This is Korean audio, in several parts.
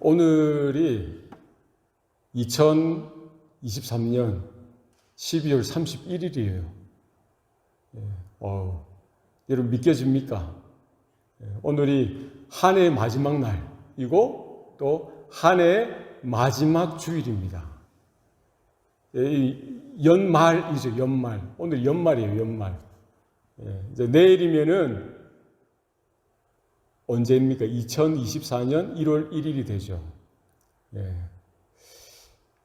오늘이 2023년 12월 31일이에요. 여러분 믿겨집니까? 오늘이 한 해의 마지막 날이고 또 한 해의 마지막 주일입니다. 연말이죠, 연말. 오늘 연말이에요, 연말. 이제 내일이면은 언제입니까? 2024년 1월 1일이 되죠.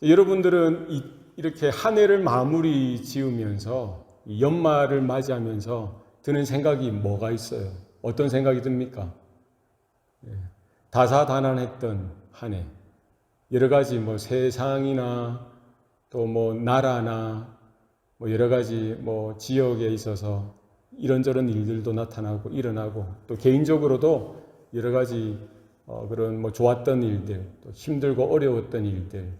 여러분들은 이렇게 한 해를 마무리 지으면서 연말을 맞이하면서 드는 생각이 뭐가 있어요? 어떤 생각이 듭니까? 다사다난했던 한 해. 여러 가지 뭐 세상이나 또 뭐 나라나 뭐 여러 가지 뭐 지역에 있어서 이런저런 일들도 나타나고 일어나고 또 개인적으로도 여러 가지 그런 뭐 좋았던 일들, 또 힘들고 어려웠던 일들,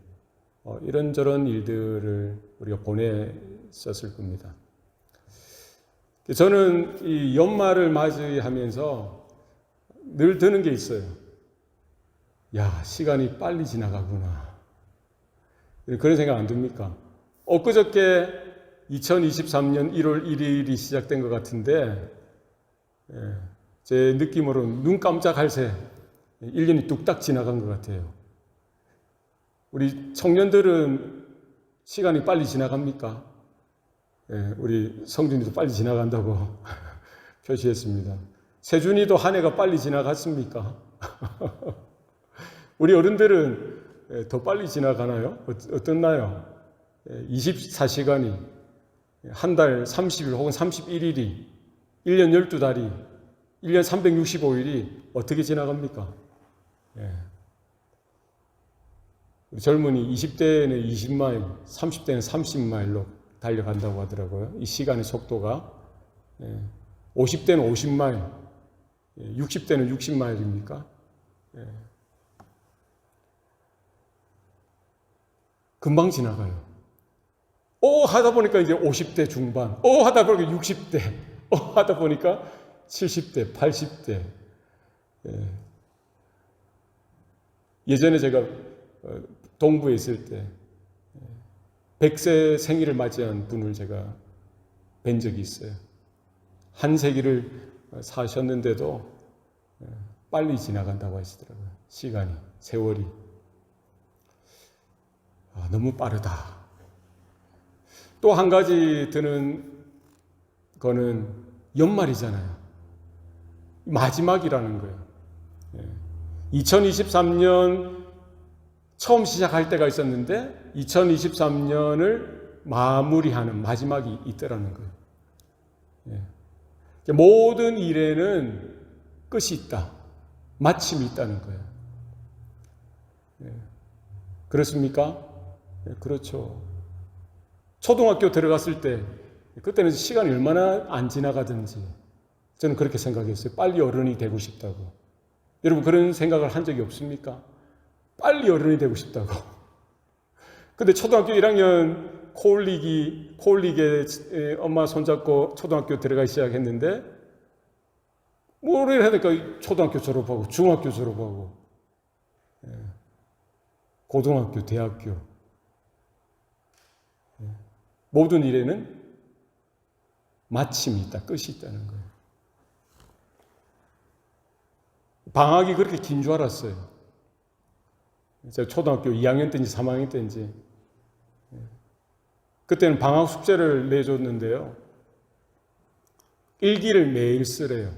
이런저런 일들을 우리가 보냈었을 겁니다. 저는 이 연말을 맞이하면서 늘 드는 게 있어요. 야, 시간이 빨리 지나가구나. 그런 생각 안 듭니까? 엊그저께 2023년 1월 1일이 시작된 것 같은데, 제 느낌으로는 눈 깜짝할 새 1년이 뚝딱 지나간 것 같아요. 우리 청년들은 시간이 빨리 지나갑니까? 우리 성준이도 빨리 지나간다고 표시했습니다. 세준이도 한 해가 빨리 지나갔습니까? 우리 어른들은 더 빨리 지나가나요? 어떻나요? 24시간이 한 달 30일 혹은 31일이 1년 12달이 1년 365일이 어떻게 지나갑니까? 우리 젊은이 20대에는 20마일, 30대는 30마일로 달려간다고 하더라고요. 이 시간의 속도가 50대는 50마일, 60대는 60마일입니까? 금방 지나가요. 하다 보니까 이제 50대 중반, 하다 보니까 60대, 하다 보니까 70대, 80대. 예전에 제가 동부에 있을 때 100세 생일을 맞이한 분을 제가 뵌 적이 있어요. 한 세기를 사셨는데도 빨리 지나간다고 하시더라고요. 시간이, 세월이. 너무 빠르다. 또 한 가지 드는 거는 연말이잖아요. 마지막이라는 거예요. 2023년 처음 시작할 때가 있었는데 2023년을 마무리하는 마지막이 있더라는 거예요. 모든 일에는 끝이 있다. 마침이 있다는 거예요. 그렇습니까? 그렇죠. 초등학교 들어갔을 때 그때는 시간이 얼마나 안 지나가든지 저는 그렇게 생각했어요. 빨리 어른이 되고 싶다고. 여러분 그런 생각을 한 적이 없습니까? 빨리 어른이 되고 싶다고. 근데 초등학교 1학년 코올리게 엄마 손잡고 초등학교 들어가기 시작했는데 뭐를 하니까 초등학교 졸업하고 중학교 졸업하고 고등학교, 대학교. 모든 일에는 마침이 있다, 끝이 있다는 거예요. 방학이 그렇게 긴 줄 알았어요. 제가 초등학교 2학년 때인지 3학년 때인지 그때는 방학 숙제를 내줬는데요. 일기를 매일 쓰래요.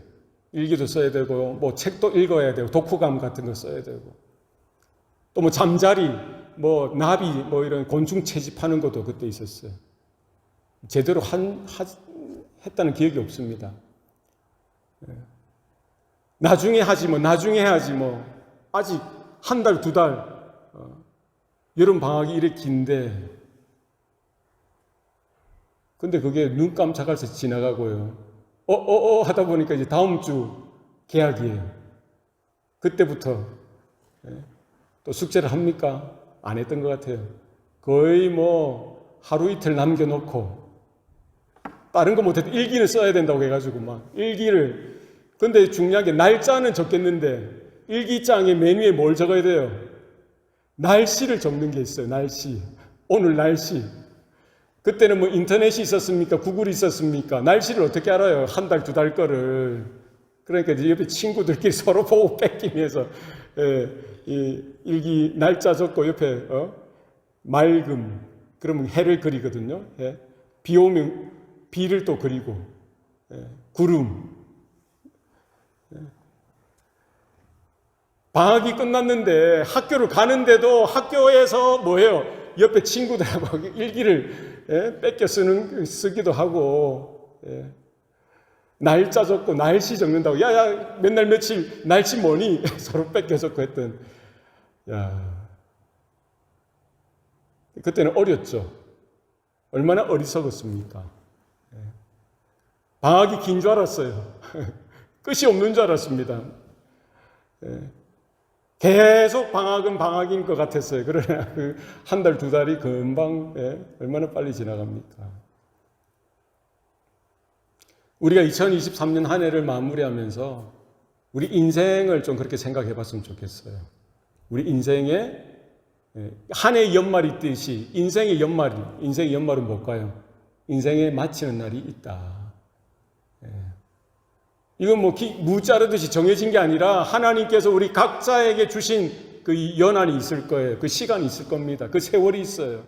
일기도 써야 되고 뭐 책도 읽어야 되고 독후감 같은 거 써야 되고 또 뭐 잠자리, 뭐 나비, 뭐 이런 곤충 채집하는 것도 그때 있었어요. 제대로 했다는 기억이 없습니다. 나중에 하지 뭐, 나중에 해야지 뭐. 아직 한 달, 두 달, 여름 방학이 이렇게 긴데. 근데 그게 눈 깜짝할 새 지나가고요. 하다 보니까 이제 다음 주 개학이에요. 그때부터 또 숙제를 합니까? 안 했던 것 같아요. 거의 뭐 하루 이틀 남겨놓고 다른 거 못해도 일기를 써야 된다고 해가지고 막 일기를. 근데 중요한 게 날짜는 적겠는데 일기장에 맨 위에 뭘 적어야 돼요? 날씨를 적는 게 있어요. 날씨. 오늘 날씨. 그때는 뭐 인터넷이 있었습니까? 구글이 있었습니까? 날씨를 어떻게 알아요? 한 달, 두 달 거를. 그러니까 이제 옆에 친구들끼리 서로 보고 뺏기면서 이 일기 날짜 적고 옆에 맑음. 그러면 해를 그리거든요. 비 오면 비를 또 그리고 구름. 방학이 끝났는데 학교를 가는데도 학교에서 뭐예요? 옆에 친구들하고 일기를 뺏겨 쓰기도 하고 날짜 적고 날씨 적는다고 야야 맨날 며칠 날씨 뭐니? 서로 뺏겨 적고 했던 야 그때는 어렸죠. 얼마나 어리석었습니까? 방학이 긴 줄 알았어요. 끝이 없는 줄 알았습니다. 계속 방학은 방학인 것 같았어요. 그러나 그 한 달, 두 달이 금방 얼마나 빨리 지나갑니까? 우리가 2023년 한 해를 마무리하면서 우리 인생을 좀 그렇게 생각해 봤으면 좋겠어요. 우리 인생에 한 해의 연말이 있듯이 인생의 연말은 뭘까요? 인생에 마치는 날이 있다. 이건 뭐 무 자르듯이 정해진 게 아니라 하나님께서 우리 각자에게 주신 그 연한이 있을 거예요. 그 시간이 있을 겁니다. 그 세월이 있어요.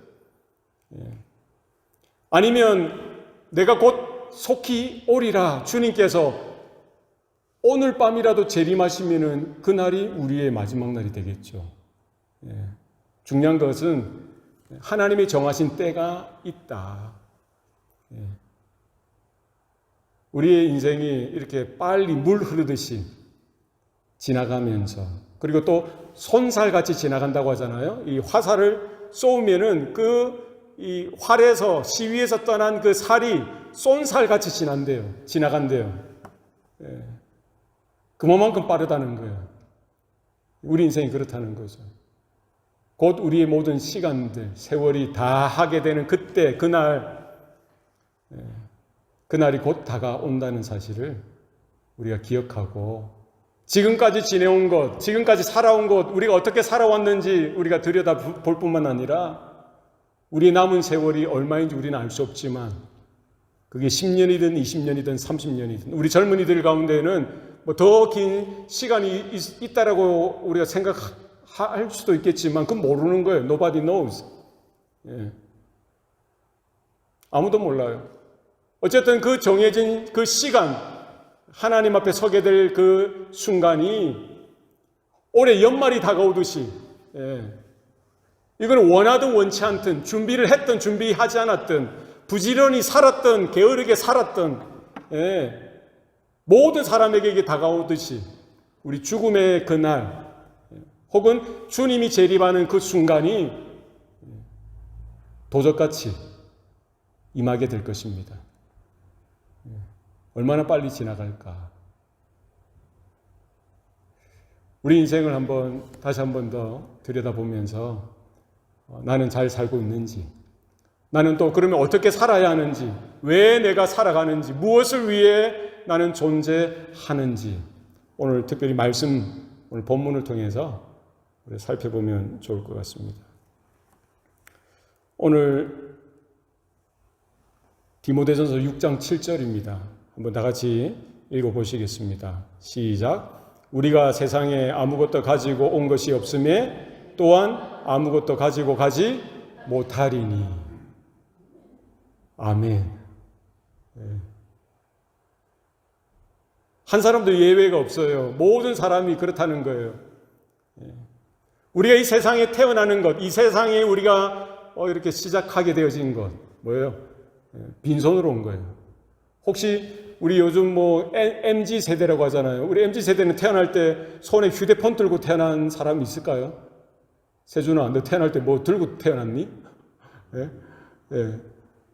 아니면 내가 곧 속히 오리라 주님께서 오늘 밤이라도 재림하시면은 그날이 우리의 마지막 날이 되겠죠. 중요한 것은 하나님이 정하신 때가 있다. 우리의 인생이 이렇게 빨리 물 흐르듯이 지나가면서 그리고 또 손살같이 지나간다고 하잖아요. 이 화살을 쏘면은 이 활에서 시위에서 떠난 그 살이 쏜살같이 지나간대요. 그만큼 빠르다는 거예요. 우리 인생이 그렇다는 거죠. 곧 우리의 모든 시간들, 세월이 다 하게 되는 그때, 그날이 곧 다가온다는 사실을 우리가 기억하고 지금까지 지내온 것, 지금까지 살아온 것, 우리가 어떻게 살아왔는지 우리가 들여다볼 뿐만 아니라 우리 남은 세월이 얼마인지 우리는 알 수 없지만 그게 10년이든 20년이든 30년이든 우리 젊은이들 가운데는 뭐 더 긴 시간이 있다라고 우리가 생각할 수도 있겠지만 그건 모르는 거예요. Nobody knows. 아무도 몰라요. 어쨌든 그 정해진 그 시간, 하나님 앞에 서게 될 그 순간이 올해 연말이 다가오듯이, 이건 원하든 원치 않든, 준비를 했든 준비하지 않았든, 부지런히 살았든, 게으르게 살았든, 모든 사람에게 이게 다가오듯이, 우리 죽음의 그날, 혹은 주님이 재림하는 그 순간이 도적같이 임하게 될 것입니다. 얼마나 빨리 지나갈까? 우리 인생을 다시 한 번 더 들여다보면서 나는 잘 살고 있는지, 나는 또 그러면 어떻게 살아야 하는지, 왜 내가 살아가는지, 무엇을 위해 나는 존재하는지, 오늘 특별히 오늘 본문을 통해서 우리 살펴보면 좋을 것 같습니다. 오늘 디모데전서 6장 7절입니다. 한번 다 같이 읽어보시겠습니다. 시작. 우리가 세상에 아무것도 가지고 온 것이 없음에 또한 아무것도 가지고 가지 못하리니. 아멘. 한 사람도 예외가 없어요. 모든 사람이 그렇다는 거예요. 우리가 이 세상에 태어나는 것, 이 세상에 우리가 이렇게 시작하게 되어진 것, 뭐예요? 빈손으로 온 거예요. 혹시 우리 요즘 MZ 세대라고 하잖아요. 우리 MZ 세대는 태어날 때 손에 휴대폰 들고 태어난 사람 있을까요? 세준아, 너 태어날 때 뭐 들고 태어났니?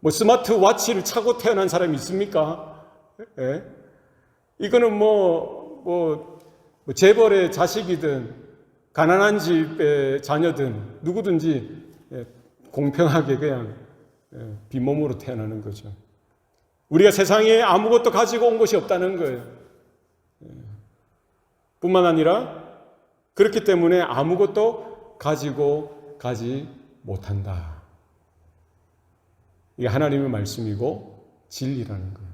뭐 스마트워치를 차고 태어난 사람이 있습니까? 이거는 재벌의 자식이든 가난한 집의 자녀든 누구든지 공평하게 그냥 빈몸으로 태어나는 거죠. 우리가 세상에 아무것도 가지고 온 것이 없다는 거예요. 뿐만 아니라 그렇기 때문에 아무것도 가지고 가지 못한다. 이게 하나님의 말씀이고 진리라는 거예요.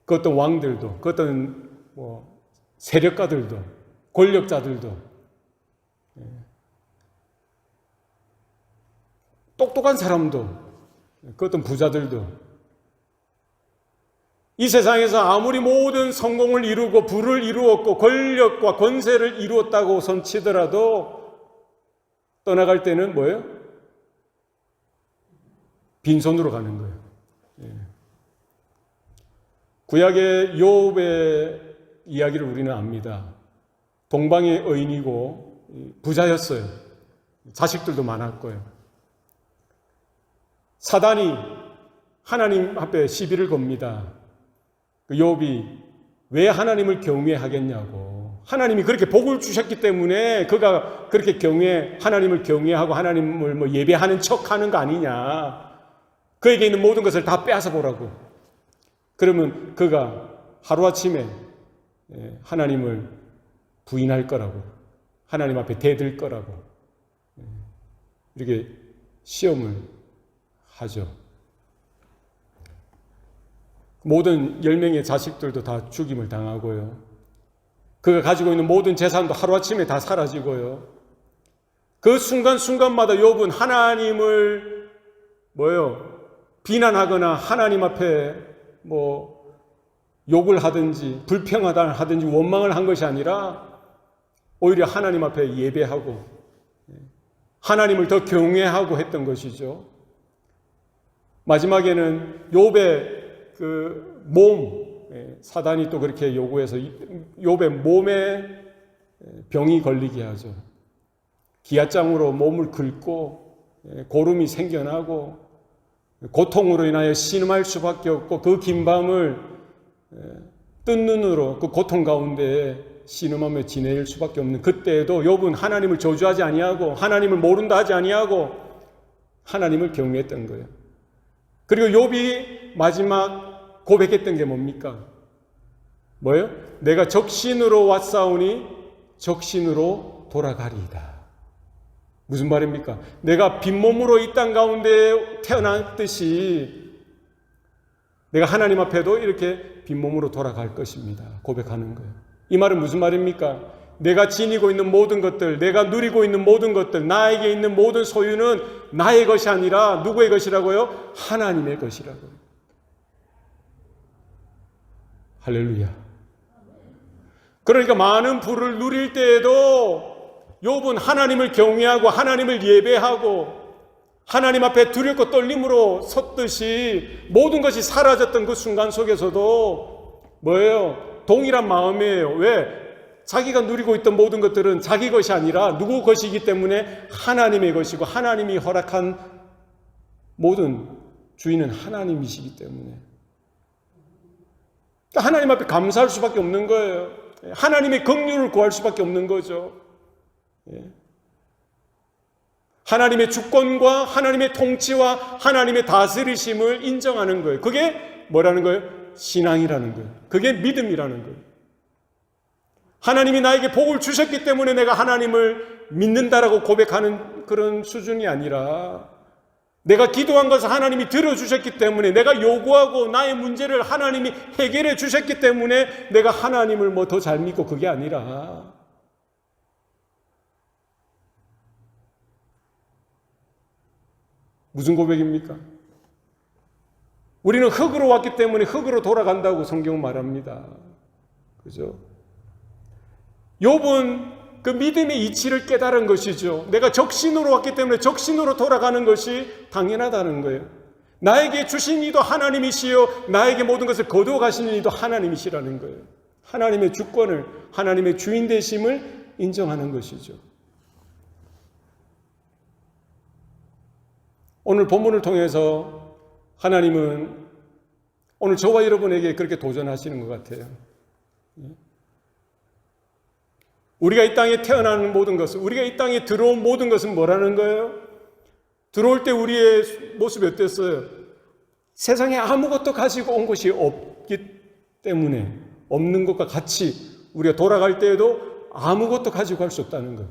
그 어떤 왕들도, 그 어떤 세력가들도, 권력자들도, 똑똑한 사람도, 그 어떤 부자들도 이 세상에서 아무리 모든 성공을 이루고 부를 이루었고 권력과 권세를 이루었다고 손치더라도 떠나갈 때는 뭐예요? 빈손으로 가는 거예요. 구약의 욥의 이야기를 우리는 압니다. 동방의 의인이고 부자였어요. 자식들도 많았고요. 사단이 하나님 앞에 시비를 겁니다. 그 욥이 왜 하나님을 경외하겠냐고. 하나님이 그렇게 복을 주셨기 때문에 그가 그렇게 하나님을 경외하고 하나님을 예배하는 척하는 거 아니냐. 그에게 있는 모든 것을 다 빼앗아 보라고. 그러면 그가 하루아침에 하나님을 부인할 거라고. 하나님 앞에 대들 거라고. 이렇게 시험을 하죠. 모든 10명의 자식들도 다 죽임을 당하고요. 그가 가지고 있는 모든 재산도 하루아침에 다 사라지고요. 그 순간순간마다 욥은 하나님을 비난하거나 하나님 앞에 욕을 하든지 불평하다 하든지 원망을 한 것이 아니라 오히려 하나님 앞에 예배하고 하나님을 더 경외하고 했던 것이죠. 마지막에는 욥의 그 몸, 사단이 또 그렇게 요구해서 욥의 몸에 병이 걸리게 하죠. 기아장으로 몸을 긁고 고름이 생겨나고 고통으로 인하여 신음할 수밖에 없고 그 긴 밤을 뜬 눈으로 그 고통 가운데 신음하며 지낼 수밖에 없는 그때에도 욥은 하나님을 저주하지 아니하고 하나님을 모른다 하지 아니하고 하나님을 경외했던 거예요. 그리고 욥이 마지막 고백했던 게 뭡니까? 뭐예요? 내가 적신으로 왔사오니 적신으로 돌아가리이다. 무슨 말입니까? 내가 빈몸으로 이 땅 가운데 태어났듯이 내가 하나님 앞에도 이렇게 빈몸으로 돌아갈 것입니다. 고백하는 거예요. 이 말은 무슨 말입니까? 내가 지니고 있는 모든 것들, 내가 누리고 있는 모든 것들, 나에게 있는 모든 소유는 나의 것이 아니라 누구의 것이라고요? 하나님의 것이라고요. 할렐루야. 그러니까 많은 부를 누릴 때에도 욥은 하나님을 경외하고 하나님을 예배하고 하나님 앞에 두렵고 떨림으로 섰듯이 모든 것이 사라졌던 그 순간 속에서도 뭐예요? 동일한 마음이에요. 왜? 자기가 누리고 있던 모든 것들은 자기 것이 아니라 누구 것이기 때문에 하나님의 것이고 하나님이 허락한 모든 주인은 하나님이시기 때문에 그러니까 하나님 앞에 감사할 수밖에 없는 거예요. 하나님의 긍휼을 구할 수밖에 없는 거죠. 하나님의 주권과 하나님의 통치와 하나님의 다스리심을 인정하는 거예요. 그게 뭐라는 거예요? 신앙이라는 거예요. 그게 믿음이라는 거예요. 하나님이 나에게 복을 주셨기 때문에 내가 하나님을 믿는다라고 고백하는 그런 수준이 아니라 내가 기도한 것을 하나님이 들어주셨기 때문에 내가 요구하고 나의 문제를 하나님이 해결해 주셨기 때문에 내가 하나님을 더 잘 믿고 그게 아니라 무슨 고백입니까? 우리는 흙으로 왔기 때문에 흙으로 돌아간다고 성경은 말합니다. 그죠? 욥은 그 믿음의 이치를 깨달은 것이죠. 내가 적신으로 왔기 때문에 적신으로 돌아가는 것이 당연하다는 거예요. 나에게 주신 이도 하나님이시요 나에게 모든 것을 거두어 가시는 이도 하나님이시라는 거예요. 하나님의 주권을, 하나님의 주인 되심을 인정하는 것이죠. 오늘 본문을 통해서 하나님은 오늘 저와 여러분에게 그렇게 도전하시는 것 같아요. 우리가 이 땅에 태어나는 모든 것은, 우리가 이 땅에 들어온 모든 것은 뭐라는 거예요? 들어올 때 우리의 모습이 어땠어요? 세상에 아무것도 가지고 온 것이 없기 때문에 없는 것과 같이 우리가 돌아갈 때에도 아무것도 가지고 갈 수 없다는 거예요.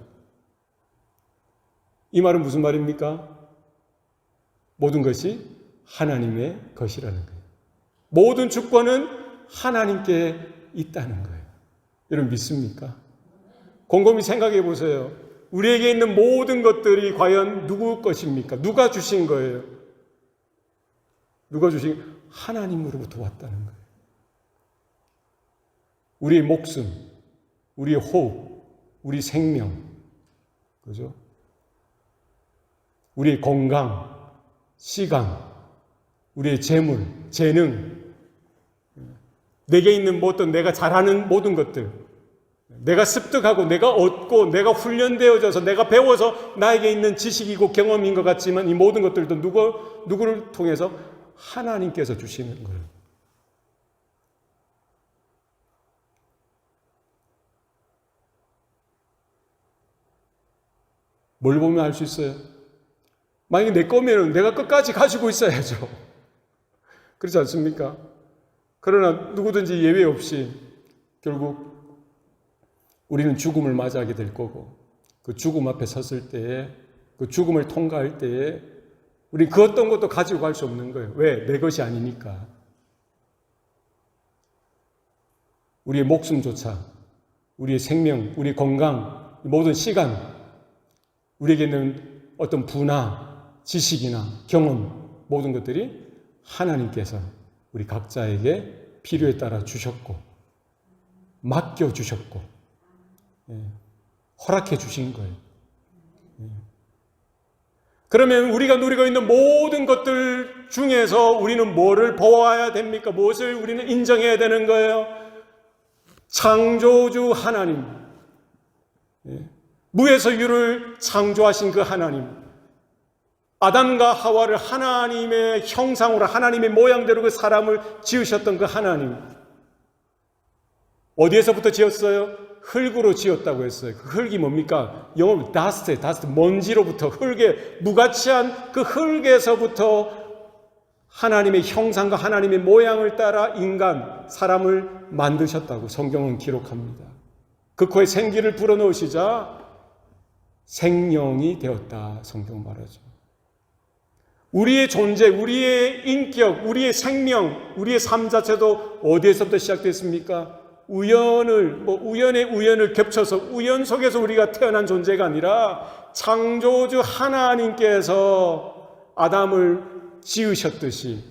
이 말은 무슨 말입니까? 모든 것이 하나님의 것이라는 거예요. 모든 주권은 하나님께 있다는 거예요. 여러분 믿습니까? 곰곰이 생각해 보세요. 우리에게 있는 모든 것들이 과연 누구 것입니까? 누가 주신 거예요? 누가 주신? 하나님으로부터 왔다는 거예요. 우리의 목숨, 우리의 호흡, 우리 생명, 그죠? 우리의 건강, 시간, 우리의 재물, 재능, 내게 있는 어떤 내가 잘하는 모든 것들, 내가 습득하고 내가 얻고 내가 훈련되어져서 내가 배워서 나에게 있는 지식이고 경험인 것 같지만 이 모든 것들도 누구를 통해서 하나님께서 주시는 거예요. 뭘 보면 알 수 있어요? 만약에 내 거면 내가 끝까지 가지고 있어야죠. 그렇지 않습니까? 그러나 누구든지 예외 없이 결국 우리는 죽음을 맞이하게 될 거고 그 죽음 앞에 섰을 때에 그 죽음을 통과할 때에 우리 그 어떤 것도 가지고 갈 수 없는 거예요. 왜? 내 것이 아니니까. 우리의 목숨조차, 우리의 생명, 우리의 건강, 모든 시간, 우리에게는 어떤 부나 지식이나 경험 모든 것들이 하나님께서 우리 각자에게 필요에 따라 주셨고 맡겨주셨고 허락해 주신 거예요. 그러면 우리가 누리고 있는 모든 것들 중에서 우리는 뭐를 보아야 됩니까? 무엇을 우리는 인정해야 되는 거예요? 창조주 하나님, 무에서 유를 창조하신 그 하나님, 아담과 하와를 하나님의 형상으로 하나님의 모양대로 그 사람을 지으셨던 그 하나님, 어디에서부터 지었어요? 흙으로 지었다고 했어요. 그 흙이 뭡니까? 영어로 dust, 먼지로부터 흙에 무가치한 그 흙에서부터 하나님의 형상과 하나님의 모양을 따라 인간, 사람을 만드셨다고 성경은 기록합니다. 그 코에 생기를 불어넣으시자 생명이 되었다 성경 말하죠. 우리의 존재, 우리의 인격, 우리의 생명, 우리의 삶 자체도 어디에서부터 시작됐습니까? 우연의 우연을 겹쳐서 우연 속에서 우리가 태어난 존재가 아니라 창조주 하나님께서 아담을 지으셨듯이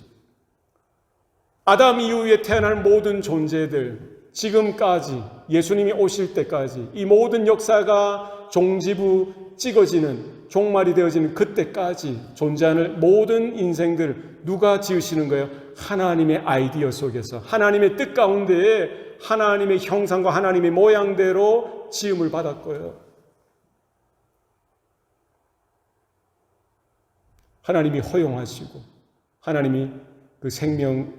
아담 이후에 태어난 모든 존재들 지금까지 예수님이 오실 때까지 이 모든 역사가 종지부 찍어지는 종말이 되어지는 그때까지 존재하는 모든 인생들 누가 지으시는 거예요? 하나님의 아이디어 속에서 하나님의 뜻 가운데에 하나님의 형상과 하나님의 모양대로 지음을 받았고요. 하나님이 허용하시고 하나님이 그 생명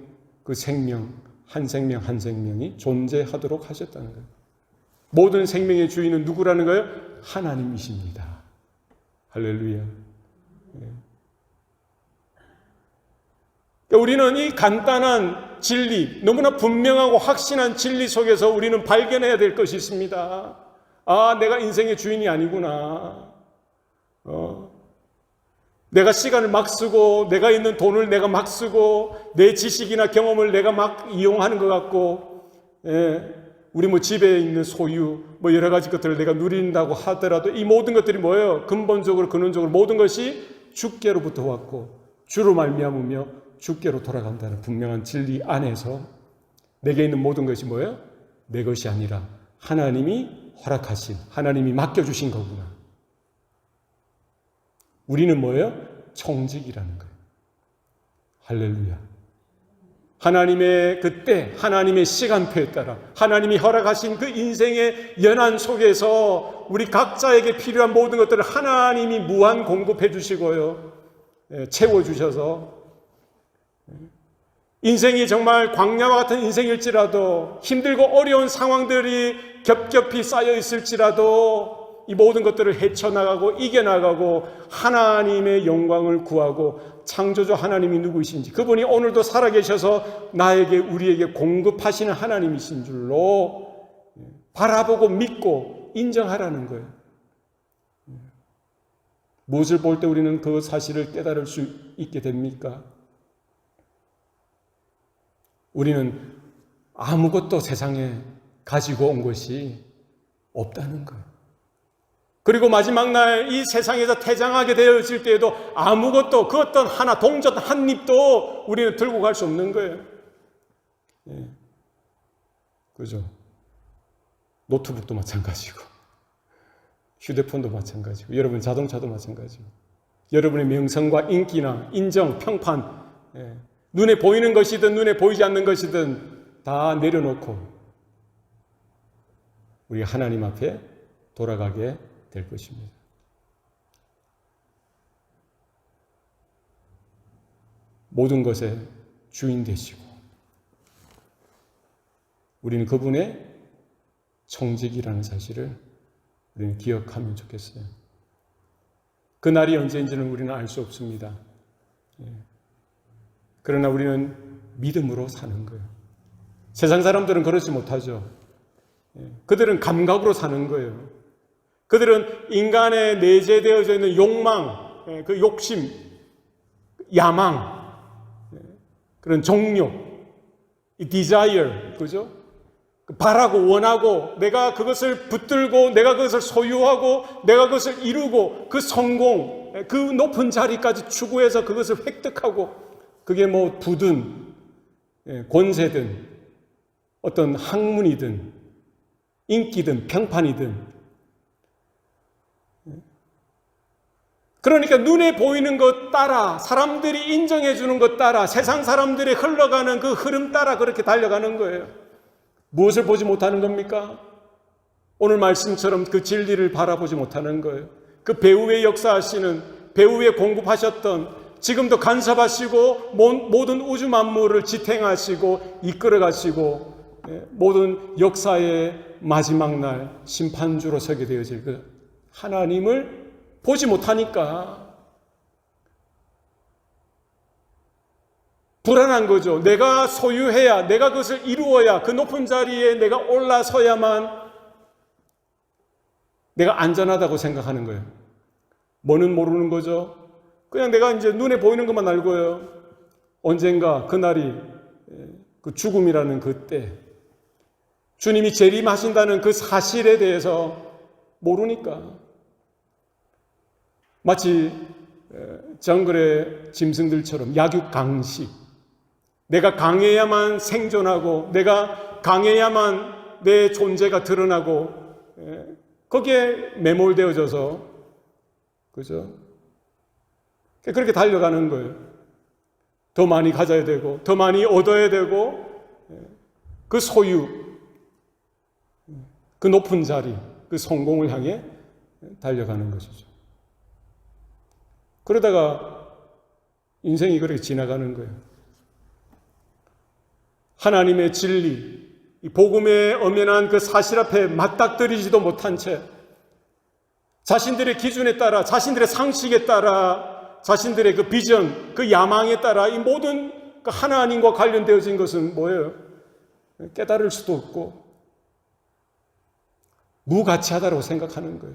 한 생명이 존재하도록 하셨다는 거예요. 모든 생명의 주인은 누구라는 거예요? 하나님이십니다. 할렐루야. 우리는 이 간단한 진리, 너무나 분명하고 확신한 진리 속에서 우리는 발견해야 될 것이 있습니다. 아, 내가 인생의 주인이 아니구나. 내가 시간을 막 쓰고, 내가 있는 돈을 내가 막 쓰고, 내 지식이나 경험을 내가 막 이용하는 것 같고, 우리 뭐 집에 있는 소유, 뭐 여러 가지 것들을 내가 누린다고 하더라도 이 모든 것들이 뭐예요? 근본적으로, 근원적으로 모든 것이 주께로부터 왔고, 주로 말미암으며 주께로 돌아간다는 분명한 진리 안에서 내게 있는 모든 것이 뭐예요? 내 것이 아니라 하나님이 허락하신, 하나님이 맡겨주신 거구나. 우리는 뭐예요? 청직이라는 거예요. 할렐루야. 하나님의 그 때, 하나님의 시간표에 따라 하나님이 허락하신 그 인생의 연한 속에서 우리 각자에게 필요한 모든 것들을 하나님이 무한 공급해 주시고요. 채워주셔서 인생이 정말 광야와 같은 인생일지라도 힘들고 어려운 상황들이 겹겹이 쌓여 있을지라도 이 모든 것들을 헤쳐나가고 이겨나가고 하나님의 영광을 구하고 창조주 하나님이 누구이신지 그분이 오늘도 살아계셔서 나에게 우리에게 공급하시는 하나님이신 줄로 바라보고 믿고 인정하라는 거예요. 무엇을 볼 때 우리는 그 사실을 깨달을 수 있게 됩니까? 우리는 아무것도 세상에 가지고 온 것이 없다는 거예요. 그리고 마지막 날 이 세상에서 퇴장하게 되어질 때에도 아무것도, 그 어떤 하나, 동전 한 입도 우리는 들고 갈 수 없는 거예요. 예. 그죠? 노트북도 마찬가지고, 휴대폰도 마찬가지고, 여러분 자동차도 마찬가지고, 여러분의 명성과 인기나 인정, 평판, 예. 눈에 보이는 것이든 눈에 보이지 않는 것이든 다 내려놓고 우리 하나님 앞에 돌아가게 될 것입니다. 모든 것의 주인 되시고 우리는 그분의 청직이라는 사실을 우리는 기억하면 좋겠어요. 그 날이 언제인지는 우리는 알 수 없습니다. 그러나 우리는 믿음으로 사는 거예요. 세상 사람들은 그렇지 못하죠. 그들은 감각으로 사는 거예요. 그들은 인간에 내재되어져 있는 욕망, 그 욕심, 야망, 그런 정욕, 이 desire, 그죠? 바라고 원하고 내가 그것을 붙들고 내가 그것을 소유하고 내가 그것을 이루고 그 성공, 그 높은 자리까지 추구해서 그것을 획득하고 그게 뭐 부든 권세든 어떤 학문이든 인기든 평판이든 그러니까 눈에 보이는 것 따라 사람들이 인정해 주는 것 따라 세상 사람들이 흘러가는 그 흐름 따라 그렇게 달려가는 거예요. 무엇을 보지 못하는 겁니까? 오늘 말씀처럼 그 진리를 바라보지 못하는 거예요. 그 배후에 역사하시는 배후에 공급하셨던 지금도 간섭하시고 모든 우주 만물을 지탱하시고 이끌어가시고 모든 역사의 마지막 날 심판주로 서게 되어질 그 하나님을 보지 못하니까 불안한 거죠. 내가 소유해야, 내가 그것을 이루어야, 그 높은 자리에 내가 올라서야만 내가 안전하다고 생각하는 거예요. 뭐는 모르는 거죠. 그냥 내가 이제 눈에 보이는 것만 알고요. 언젠가 그날이 그 죽음이라는 그때 주님이 재림하신다는 그 사실에 대해서 모르니까 마치 정글의 짐승들처럼 약육강식, 내가 강해야만 생존하고 내가 강해야만 내 존재가 드러나고 거기에 매몰되어져서 그죠? 그렇게 달려가는 거예요. 더 많이 가져야 되고 더 많이 얻어야 되고 그 소유, 그 높은 자리, 그 성공을 향해 달려가는 것이죠. 그러다가 인생이 그렇게 지나가는 거예요. 하나님의 진리, 이 복음에 엄연한 그 사실 앞에 맞닥뜨리지도 못한 채 자신들의 기준에 따라, 자신들의 상식에 따라, 자신들의 그 비전, 그 야망에 따라 이 모든 그 하나님과 관련되어진 것은 뭐예요? 깨달을 수도 없고 무가치하다고 생각하는 거예요.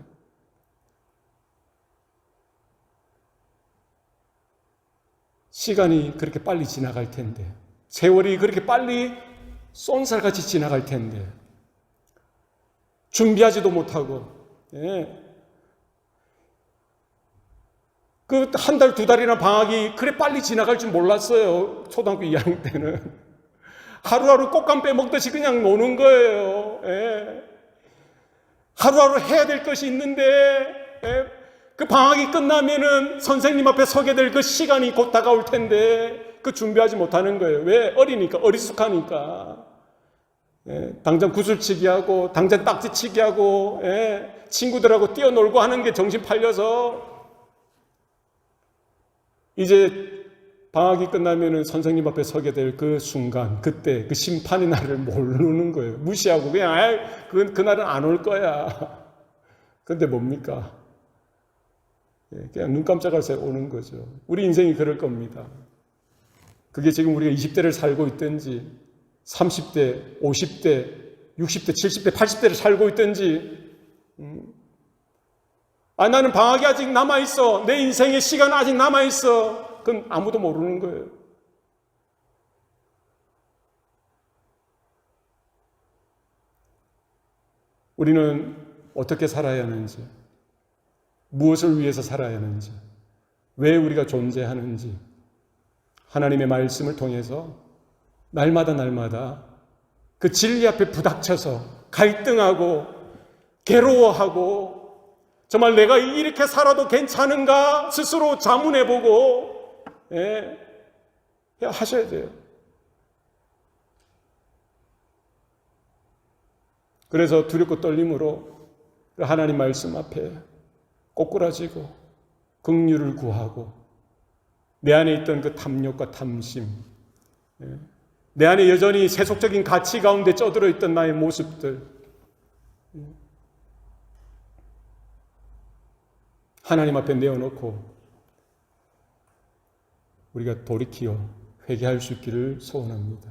시간이 그렇게 빨리 지나갈 텐데, 세월이 그렇게 빨리 쏜살같이 지나갈 텐데 준비하지도 못하고 그 한 달, 두 달이나 방학이 그래 빨리 지나갈 줄 몰랐어요. 초등학교 2학년 때는. 하루하루 꽃감 빼먹듯이 그냥 노는 거예요. 하루하루 해야 될 것이 있는데 그 방학이 끝나면은 선생님 앞에 서게 될 그 시간이 곧 다가올 텐데 그 준비하지 못하는 거예요. 왜? 어리니까, 어리숙하니까. 당장 구슬치기 하고 당장 딱지치기 하고 친구들하고 뛰어놀고 하는 게 정신 팔려서 이제 방학이 끝나면은 선생님 앞에 서게 될 그 순간, 그때 그 심판의 날을 모르는 거예요. 무시하고 그냥 그날은 안 올 거야. 근데 뭡니까? 그냥 눈 깜짝할 새 오는 거죠. 우리 인생이 그럴 겁니다. 그게 지금 우리가 20대를 살고 있든지 30대, 50대, 60대, 70대, 80대를 살고 있든지 나는 방학이 아직 남아있어. 내 인생의 시간 아직 남아있어. 그건 아무도 모르는 거예요. 우리는 어떻게 살아야 하는지, 무엇을 위해서 살아야 하는지, 왜 우리가 존재하는지 하나님의 말씀을 통해서 날마다 그 진리 앞에 부닥쳐서 갈등하고 괴로워하고 정말 내가 이렇게 살아도 괜찮은가 스스로 자문해보고 하셔야 돼요. 그래서 두렵고 떨림으로 하나님 말씀 앞에 꼬꾸라지고 긍휼을 구하고 내 안에 있던 그 탐욕과 탐심, 내 안에 여전히 세속적인 가치 가운데 쩌들어 있던 나의 모습들, 하나님 앞에 내어놓고 우리가 돌이키어 회개할 수 있기를 소원합니다.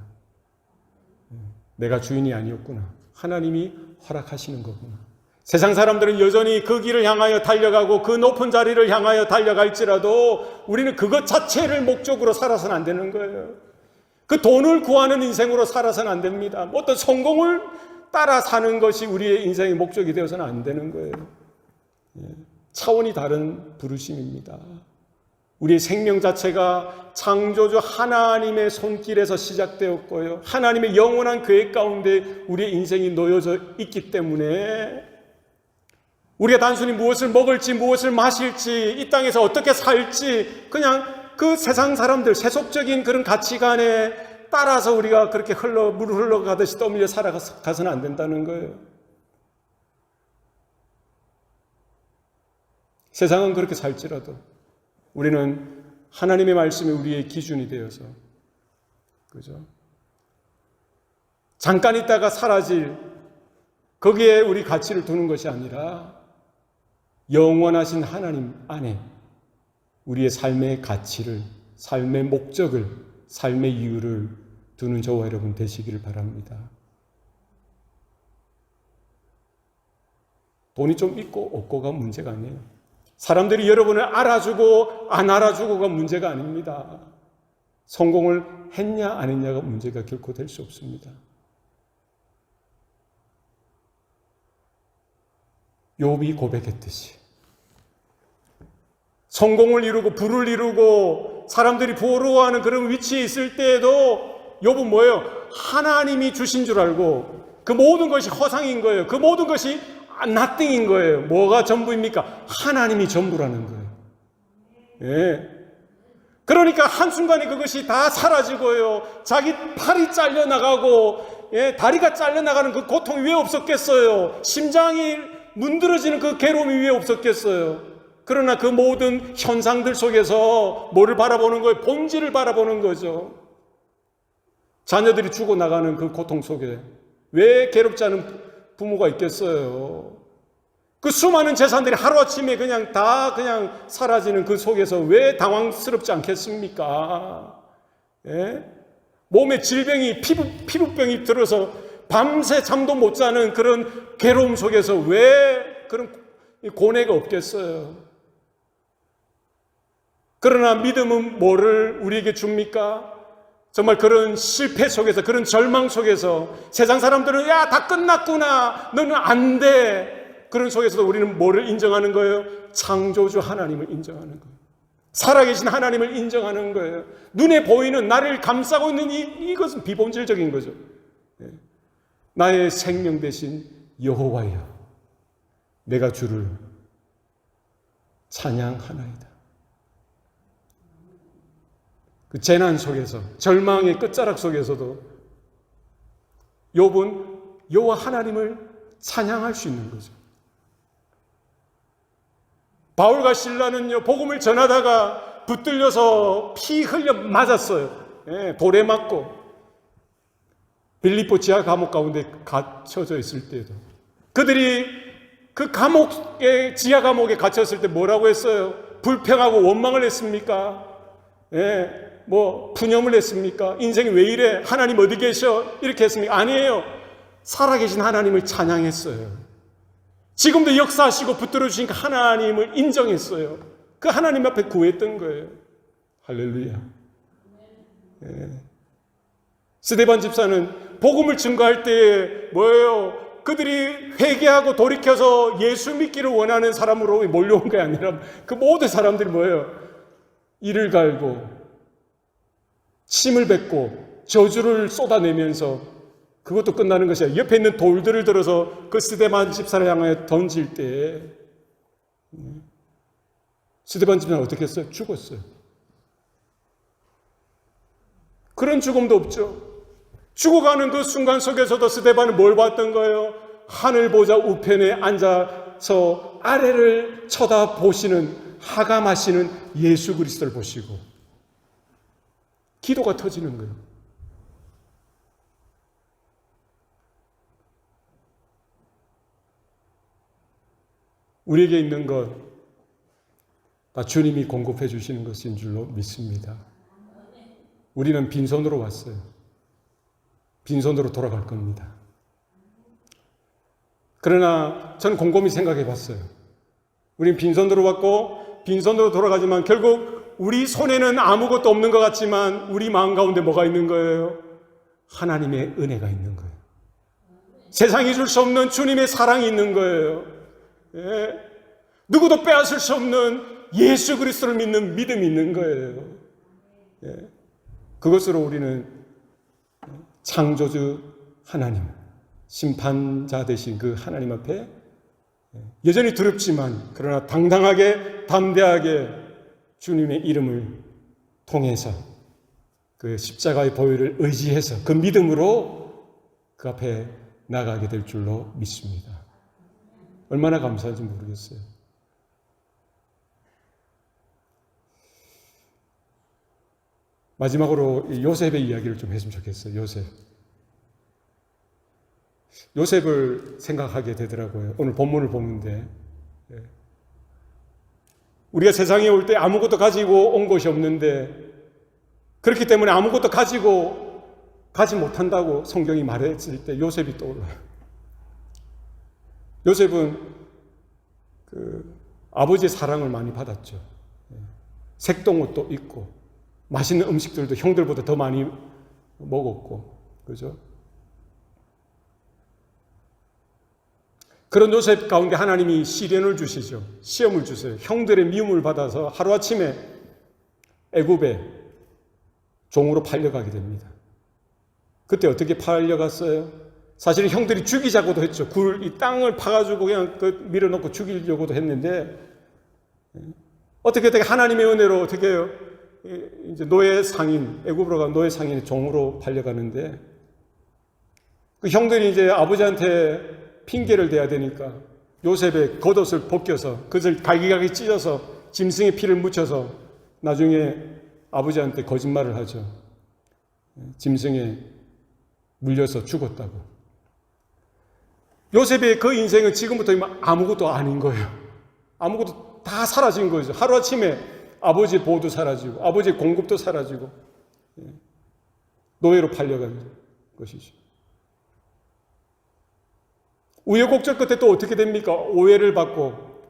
내가 주인이 아니었구나. 하나님이 허락하시는 거구나. 세상 사람들은 여전히 그 길을 향하여 달려가고 그 높은 자리를 향하여 달려갈지라도 우리는 그것 자체를 목적으로 살아서는 안 되는 거예요. 그 돈을 구하는 인생으로 살아서는 안 됩니다. 어떤 성공을 따라 사는 것이 우리의 인생의 목적이 되어서는 안 되는 거예요. 차원이 다른 부르심입니다. 우리의 생명 자체가 창조주 하나님의 손길에서 시작되었고요. 하나님의 영원한 계획 가운데 우리의 인생이 놓여져 있기 때문에 우리가 단순히 무엇을 먹을지 무엇을 마실지 이 땅에서 어떻게 살지 그냥 그 세상 사람들 세속적인 그런 가치관에 따라서 우리가 그렇게 물 흘러가듯이 떠밀려 살아가서는 안 된다는 거예요. 세상은 그렇게 살지라도 우리는 하나님의 말씀이 우리의 기준이 되어서, 그죠? 잠깐 있다가 사라질 거기에 우리 가치를 두는 것이 아니라 영원하신 하나님 안에 우리의 삶의 가치를, 삶의 목적을, 삶의 이유를 두는 저와 여러분 되시기를 바랍니다. 돈이 좀 있고 없고가 문제가 아니에요. 사람들이 여러분을 알아주고 안 알아주고가 문제가 아닙니다. 성공을 했냐 안 했냐가 문제가 결코 될 수 없습니다. 욥이 고백했듯이 성공을 이루고 부를 이루고 사람들이 부러워하는 그런 위치에 있을 때에도 욥은 뭐예요? 하나님이 주신 줄 알고 그 모든 것이 허상인 거예요. 그 모든 것이 nothing인 거예요. 뭐가 전부입니까? 하나님이 전부라는 거예요. 예. 그러니까 한순간에 그것이 다 사라지고요. 자기 팔이 잘려나가고, 다리가 잘려나가는 그 고통이 왜 없었겠어요? 심장이 문드러지는 그 괴로움이 왜 없었겠어요? 그러나 그 모든 현상들 속에서 뭐를 바라보는 거예요? 본질을 바라보는 거죠. 자녀들이 죽어나가는 그 고통 속에 왜 괴롭지 않은 부모가 있겠어요? 그 수많은 재산들이 하루아침에 그냥 다 그냥 사라지는 그 속에서 왜 당황스럽지 않겠습니까? 예? 몸에 질병이 피부병이 들어서 밤새 잠도 못 자는 그런 괴로움 속에서 왜 그런 고뇌가 없겠어요? 그러나 믿음은 뭐를 우리에게 줍니까? 정말 그런 실패 속에서, 그런 절망 속에서 세상 사람들은 야, 다 끝났구나. 너는 안 돼. 그런 속에서도 우리는 뭐를 인정하는 거예요? 창조주 하나님을 인정하는 거예요. 살아계신 하나님을 인정하는 거예요. 눈에 보이는 나를 감싸고 있는 이것은 비본질적인 거죠. 나의 생명 대신 여호와여, 내가 주를 찬양하나이다. 그 재난 속에서, 절망의 끝자락 속에서도 욥은 여호와 하나님을 찬양할 수 있는 거죠. 바울과 실라는요, 복음을 전하다가 붙들려서 피 흘려 맞았어요. 돌에 맞고 빌립보 지하 감옥 가운데 갇혀져 있을 때에도 그들이 그 감옥에, 지하 감옥에 갇혔을 때 뭐라고 했어요? 불평하고 원망을 했습니까? 푸념을 했습니까? 인생이 왜 이래? 하나님 어디 계셔? 이렇게 했습니까? 아니에요. 살아계신 하나님을 찬양했어요. 지금도 역사하시고 붙들어 주신 그 하나님을 인정했어요. 그 하나님 앞에 구했던 거예요. 할렐루야. 예. 스데반 집사는 복음을 증거할 때 뭐예요? 그들이 회개하고 돌이켜서 예수 믿기를 원하는 사람으로 몰려온 게 아니라 그 모든 사람들이 뭐예요? 이를 갈고 침을 뱉고 저주를 쏟아내면서 그것도 끝나는 것이야. 옆에 있는 돌들을 들어서 그 스데반 집사를 향해 던질 때 스데반 집사는 어떻게 했어요? 죽었어요. 그런 죽음도 없죠. 죽어가는 그 순간 속에서도 스데반은 뭘 봤던 거예요? 하늘 보좌 우편에 앉아서 아래를 쳐다보시는 하감하시는 예수 그리스도를 보시고 기도가 터지는 거예요. 우리에게 있는 것 다 주님이 공급해 주시는 것인 줄로 믿습니다. 우리는 빈손으로 왔어요. 빈손으로 돌아갈 겁니다. 그러나 저는 곰곰이 생각해 봤어요. 우린 빈손으로 왔고 빈손으로 돌아가지만 결국 우리 손에는 아무것도 없는 것 같지만 우리 마음 가운데 뭐가 있는 거예요? 하나님의 은혜가 있는 거예요. 세상이 줄 수 없는 주님의 사랑이 있는 거예요. 예. 누구도 빼앗을 수 없는 예수 그리스도를 믿는 믿음이 있는 거예요. 예. 그것으로 우리는 창조주 하나님, 심판자 되신 그 하나님 앞에 여전히 두렵지만 그러나 당당하게 담대하게 주님의 이름을 통해서 그 십자가의 보혈을 의지해서 그 믿음으로 그 앞에 나가게 될 줄로 믿습니다. 얼마나 감사한지 모르겠어요. 마지막으로 요셉의 이야기를 좀 했으면 좋겠어요. 요셉을 생각하게 되더라고요. 오늘 본문을 보는데 우리가 세상에 올 때 아무것도 가지고 온 것이 없는데 그렇기 때문에 아무것도 가지고 가지 못한다고 성경이 말했을 때 요셉이 떠올라요. 요셉은 그 아버지의 사랑을 많이 받았죠. 색동옷도 입고 맛있는 음식들도 형들보다 더 많이 먹었고, 그죠? 그런 요셉 가운데 하나님이 시련을 주시죠. 시험을 주세요. 형들의 미움을 받아서 하루아침에 애굽에 종으로 팔려가게 됩니다. 그때 어떻게 팔려갔어요? 사실 형들이 죽이자고도 했죠. 이 땅을 파가지고 그냥 밀어넣고 죽이려고도 했는데 어떻게 하나님의 은혜로 어떻게 해요? 이제 노예 상인, 애굽으로 간 노예 상인이 종으로 팔려가는데 그 형들이 이제 아버지한테 핑계를 대야 되니까 요셉의 겉옷을 벗겨서 그것을 갈기갈기 찢어서 짐승의 피를 묻혀서 나중에 아버지한테 거짓말을 하죠. 짐승에 물려서 죽었다고. 요셉의 그 인생은 지금부터 아무것도 아닌 거예요. 아무것도 다 사라진 거죠. 하루아침에 아버지의 보호도 사라지고 아버지의 공급도 사라지고 노예로 팔려간 것이죠. 우여곡절 끝에 또 어떻게 됩니까? 오해를 받고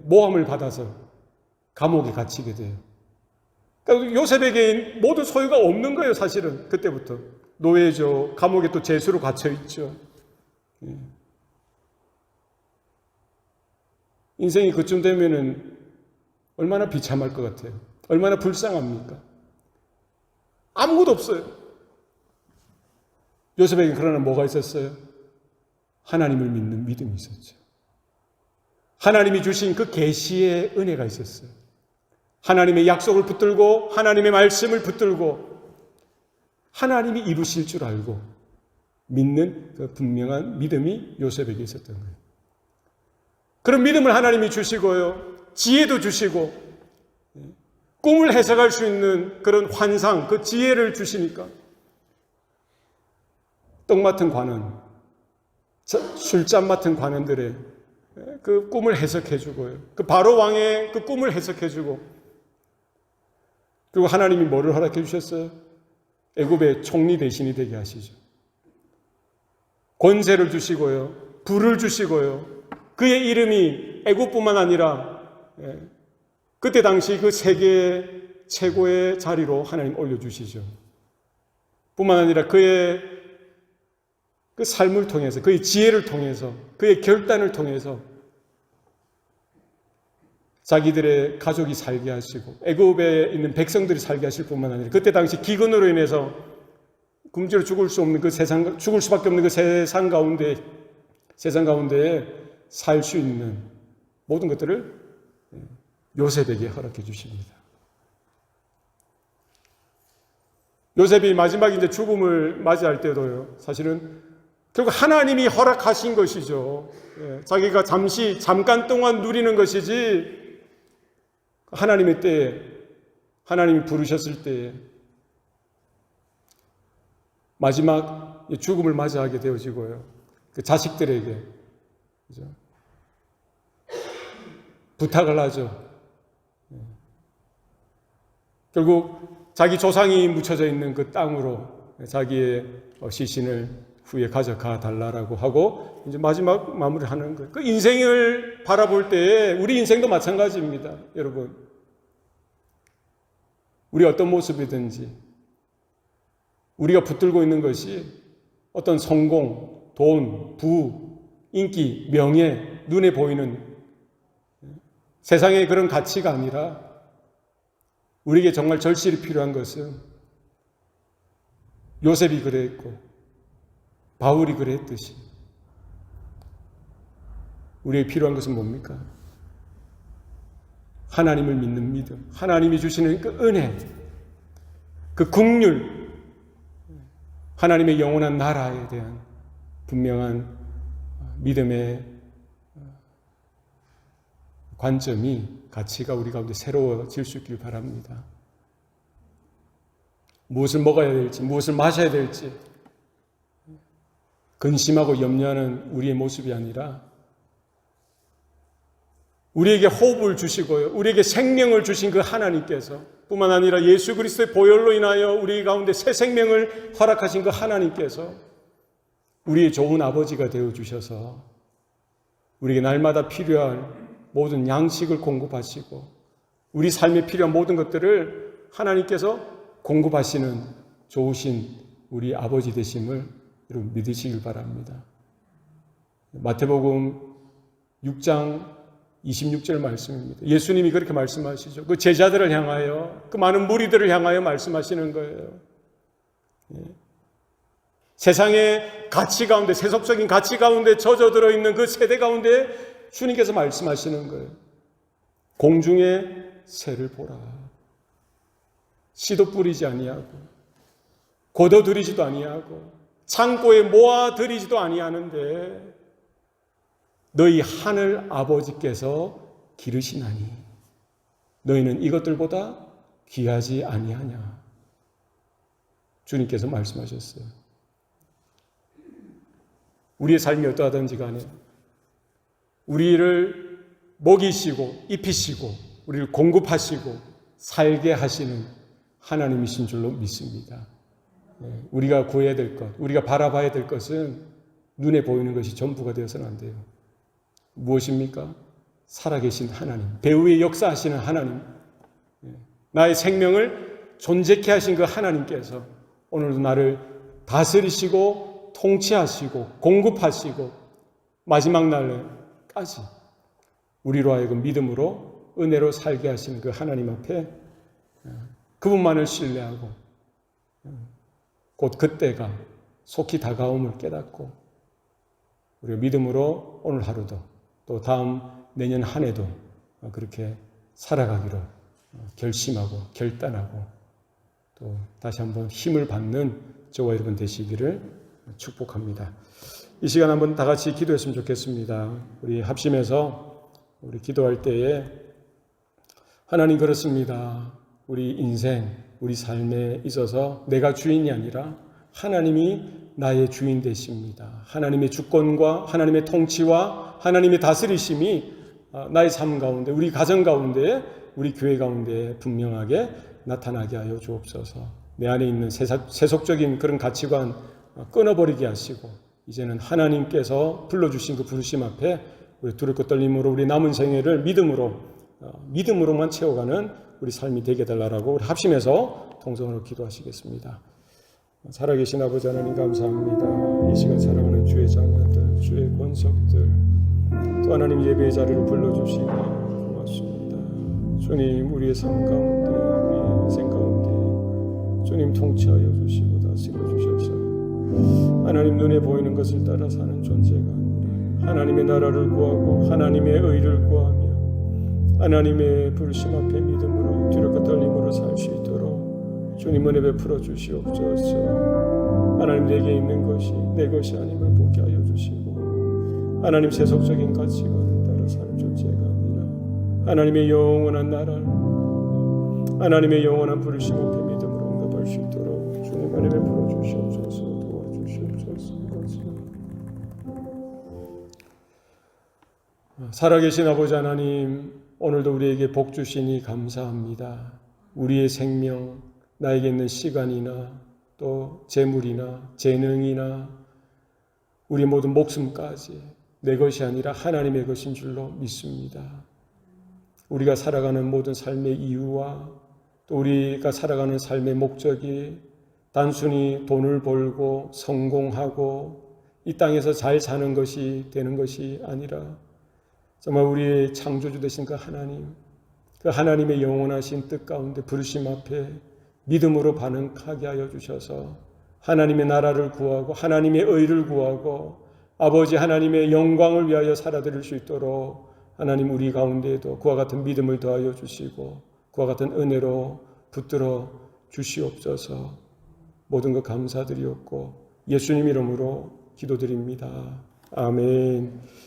모함을 받아서 감옥에 갇히게 돼요. 그러니까 요셉에게 모든 소유가 없는 거예요. 사실은 그때부터 노예죠. 감옥에 또 죄수로 갇혀 있죠. 인생이 그쯤 되면은 얼마나 비참할 것 같아요. 얼마나 불쌍합니까? 아무것도 없어요. 요셉에게 그러나 뭐가 있었어요? 하나님을 믿는 믿음이 있었죠. 하나님이 주신 그 계시의 은혜가 있었어요. 하나님의 약속을 붙들고 하나님의 말씀을 붙들고 하나님이 이루실 줄 알고 믿는 그 분명한 믿음이 요셉에게 있었던 거예요. 그런 믿음을 하나님이 주시고요. 지혜도 주시고 꿈을 해석할 수 있는 그런 환상, 그 지혜를 주시니까 떡 맡은 관원, 술잔 맡은 관원들의 그 꿈을 해석해 주고요. 그 바로 왕의 그 꿈을 해석해 주고 그리고 하나님이 뭐를 허락해 주셨어요? 애굽의 총리 대신이 되게 하시죠. 권세를 주시고요. 부를 주시고요. 그의 이름이 애굽뿐만 아니라 그때 당시 그 세계 최고의 자리로 하나님 올려주시죠. 뿐만 아니라 그의 그 삶을 통해서, 그의 지혜를 통해서, 그의 결단을 통해서 자기들의 가족이 살게 하시고 애굽에 있는 백성들이 살게 하실 뿐만 아니라 그때 당시 기근으로 인해서 굶주려 죽을 수 없는 그 세상, 죽을 수밖에 없는 그 세상 가운데에 살 수 있는 모든 것들을 요셉에게 허락해 주십니다. 요셉이 마지막 이제 죽음을 맞이할 때도요, 사실은 결국 하나님이 허락하신 것이죠. 자기가 잠깐 동안 누리는 것이지, 하나님의 때에, 하나님이 부르셨을 때에 마지막 죽음을 맞이하게 되어지고요. 그 자식들에게 그죠? 부탁을 하죠. 결국 자기 조상이 묻혀져 있는 그 땅으로 자기의 시신을 후에 가져가 달라고 하고 이제 마지막 마무리를 하는 거예요. 그 인생을 바라볼 때에 우리 인생도 마찬가지입니다. 여러분, 우리 어떤 모습이든지 우리가 붙들고 있는 것이 어떤 성공, 돈, 부, 인기, 명예, 눈에 보이는 세상의 그런 가치가 아니라 우리에게 정말 절실히 필요한 것은 요셉이 그랬고 바울이 그랬듯이 우리에게 필요한 것은 뭡니까? 하나님을 믿는 믿음, 하나님이 주시는 그 은혜, 그 긍휼, 하나님의 영원한 나라에 대한 분명한 믿음의 관점이, 가치가 우리 가운데 새로워질 수 있길 바랍니다. 무엇을 먹어야 될지, 무엇을 마셔야 될지 근심하고 염려하는 우리의 모습이 아니라 우리에게 호흡을 주시고요, 우리에게 생명을 주신 그 하나님께서, 뿐만 아니라 예수 그리스도의 보혈로 인하여 우리 가운데 새 생명을 허락하신 그 하나님께서 우리의 좋은 아버지가 되어주셔서 우리에게 날마다 필요한 모든 양식을 공급하시고 우리 삶에 필요한 모든 것들을 하나님께서 공급하시는 좋으신 우리 아버지 되심을 여러분 믿으시길 바랍니다. 마태복음 6장 26절 말씀입니다. 예수님이 그렇게 말씀하시죠. 그 제자들을 향하여, 그 많은 무리들을 향하여 말씀하시는 거예요. 세상의 가치 가운데, 세속적인 가치 가운데 젖어들어 있는 그 세대 가운데 주님께서 말씀하시는 거예요. 공중의 새를 보라. 씨도 뿌리지 아니하고 걷어들이지도 아니하고 창고에 모아들이지도 아니하는데 너희 하늘 아버지께서 기르시나니 너희는 이것들보다 귀하지 아니하냐. 주님께서 말씀하셨어요. 우리의 삶이 어떠하든지 간에 우리를 먹이시고 입히시고 우리를 공급하시고 살게 하시는 하나님이신 줄로 믿습니다. 우리가 구해야 될 것, 우리가 바라봐야 될 것은 눈에 보이는 것이 전부가 되어서는 안 돼요. 무엇입니까? 살아계신 하나님, 배후에 역사하시는 하나님, 나의 생명을 존재케 하신 그 하나님께서 오늘도 나를 다스리시고 통치하시고 공급하시고 마지막 날까지 우리로 하여금 믿음으로 은혜로 살게 하시는 그 하나님 앞에 그분만을 신뢰하고 곧 그때가 속히 다가옴을 깨닫고 우리가 믿음으로 오늘 하루도 또 다음 내년 한 해도 그렇게 살아가기로 결심하고 결단하고 또 다시 한번 힘을 받는 저와 여러분 되시기를 축복합니다. 이 시간 한번 다 같이 기도했으면 좋겠습니다. 우리 합심해서 우리 기도할 때에 하나님 그렇습니다. 우리 인생, 우리 삶에 있어서 내가 주인이 아니라 하나님이 나의 주인 되십니다. 하나님의 주권과 하나님의 통치와 하나님의 다스리심이 나의 삶 가운데, 우리 가정 가운데, 우리 교회 가운데 분명하게 나타나게 하여 주옵소서. 내 안에 있는 세속적인 그런 가치관 끊어버리게 하시고 이제는 하나님께서 불러주신 그 부르심 앞에 우리 두렵고 떨림으로 우리 남은 생애를 믿음으로만 채워가는 우리 삶이 되게 달라라고 우리 합심해서 통성으로 기도하시겠습니다. 살아계신 아버지 하나님 감사합니다. 이 시간 사랑하는 주의 자녀들, 주의 권속들, 또 하나님 예배의 자리를 불러주시니 고맙습니다. 주님, 우리의 삶 가운데, 우리의 인생 가운데 주님 통치하여 주시고 다스려 주셔서 하나님 눈에 보이는 것을 따라 사는 존재가 아니라 하나님의 나라를 구하고 하나님의 의를 구하며 하나님의 부르심 앞에 믿음으로 두렵고 떨림으로 살 수 있도록 주님 은혜 베풀어 주시옵소서. 하나님 내게 있는 것이 내 것이 아님을 보게 하여 주시고 하나님 세속적인 가치관을 따라 사는 존재가 아니라 하나님의 영원한 나라를 하나님의 영원한 부르심 앞에 믿음으로 응답할 수 있도록 주님 은혜 베풀어 주시옵소서. 도와주시옵소서. 살아계신 아버지 하나님, 오늘도 우리에게 복 주시니 감사합니다. 우리의 생명, 나에게 있는 시간이나 또 재물이나 재능이나 우리 모든 목숨까지 내 것이 아니라 하나님의 것인 줄로 믿습니다. 우리가 살아가는 모든 삶의 이유와 또 우리가 살아가는 삶의 목적이 단순히 돈을 벌고 성공하고 이 땅에서 잘 사는 것이 되는 것이 아니라 정말 우리의 창조주 되신 그 하나님, 그 하나님의 영원하신 뜻 가운데 부르심 앞에 믿음으로 반응하게 하여 주셔서 하나님의 나라를 구하고 하나님의 의를 구하고 아버지 하나님의 영광을 위하여 살아드릴 수 있도록 하나님 우리 가운데에도 그와 같은 믿음을 더하여 주시고 그와 같은 은혜로 붙들어 주시옵소서. 모든 것 감사드리옵고 예수님 이름으로 기도드립니다. 아멘.